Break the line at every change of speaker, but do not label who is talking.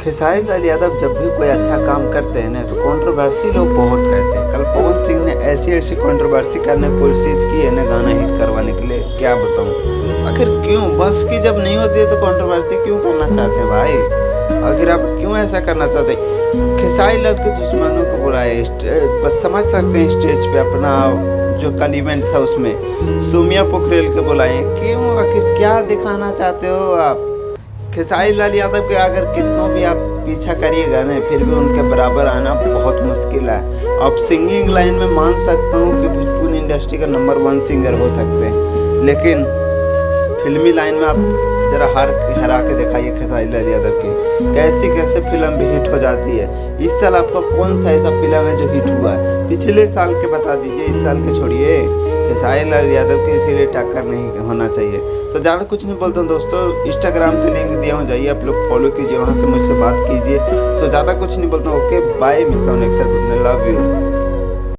खेसारी लाल यादव जब भी कोई अच्छा काम करते हैं ना तो कंट्रोवर्सी लोग बहुत कहते हैं। कल पवन सिंह ने ऐसी ऐसी कंट्रोवर्सी करने की कोशिश की है ना गाना हिट करवाने के लिए, क्या बताऊं। आखिर क्यों बस की जब नहीं होती है तो कंट्रोवर्सी क्यों करना चाहते हैं भाई? आखिर आप क्यों ऐसा करना चाहते हैं? खेसारी लाल के दुश्मनों को बुलाए, बस समझ सकते हैं स्टेज पे अपना जो कल इवेंट था उसमें सोमिया पोखरेल के बुलाए, क्यों? आखिर क्या दिखाना चाहते हो आप? खेसारी लाल यादव के अगर कितनों भी आप पीछा करिएगा ना फिर भी उनके बराबर आना बहुत मुश्किल है। आप सिंगिंग लाइन में मान सकता हूँ कि भोजपुरी इंडस्ट्री का नंबर 1 सिंगर हो सकते हैं, लेकिन फिल्मी लाइन में आप जरा हरा के दिखाइए खेसारी लाल यादव की कैसे फिल्म भी हिट हो जाती है। इस साल आपका कौन सा ऐसा फिल्म है जो हिट हुआ है? पिछले साल के बता दीजिए, इस साल के छोड़िए। खेसारी लाल यादव के इसीलिए टक्कर नहीं होना चाहिए। तो ज़्यादा कुछ नहीं बोलता हूँ दोस्तों, इंस्टाग्राम पे लिंक दिया हूँ, जाइए आप लोग फॉलो कीजिए, वहाँ से मुझसे बात कीजिए। सो ज़्यादा कुछ नहीं बोलता हूँ। ओके बाय, मिलता हूँ नेक्स्ट वीडियो में। Love you.